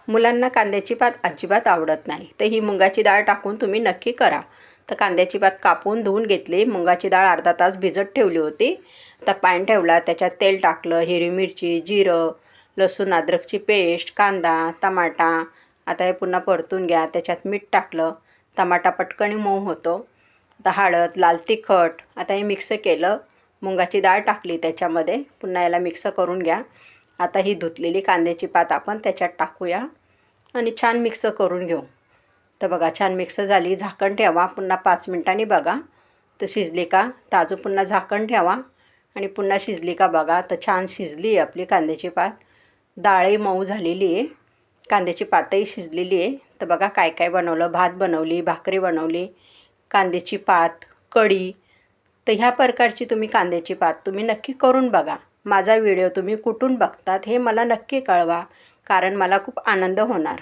मुलांना कांद्याची पात अजिबात आवडत नाही, तर ही मुगाची डाळ टाकून तुम्ही नक्की करा. तर कांद्याची पात कापून धुवून घेतली. मुगाची डाळ अर्धा तास भिजत ठेवली होती. आता पॅन ठेवला, त्याच्यात तेल टाकलं, हिरवी मिरची, जिरं, लसूण अद्रकची पेस्ट, कांदा, टमाटा. आता हे पुन्हा परतून घ्या. त्याच्यात मीठ टाकलं, टमाटा पटकन मऊ होतो. आता हळद, लाल तिखट. आता हे मिक्स केलं, मुगाची डाळ टाकली त्याच्यामध्ये. पुन्हा याला मिक्स करून घ्या. आता ही धुतलेली कांद्याची पात आपण त्याच्यात टाकूया आणि छान मिक्स करून घेऊ. तर बघा छान मिक्स झाली. झाकण ठेवा, पुन्हा 5 मिनिटांनी बघा तर शिजली का. तर अजून पुन्हा झाकण ठेवा आणि पुन्हा शिजली का बघा. तर छान शिजली आहे आपली कांद्याची पात. डाळही मऊ झालेली आहे, कांद्याची पातही शिजलेली आहे. तर बघा काय काय बनवलं. भात बनवली, भाकरी बनवली, कांद्याची पात, कढी. तर ह्या प्रकारची तुम्ही कांद्याची पात तुम्ही नक्की करून बघा. माझा व्हिडिओ तुम्ही कुठून बघतात हे मला नक्की कळवा, कारण मला खूप आनंद होणार.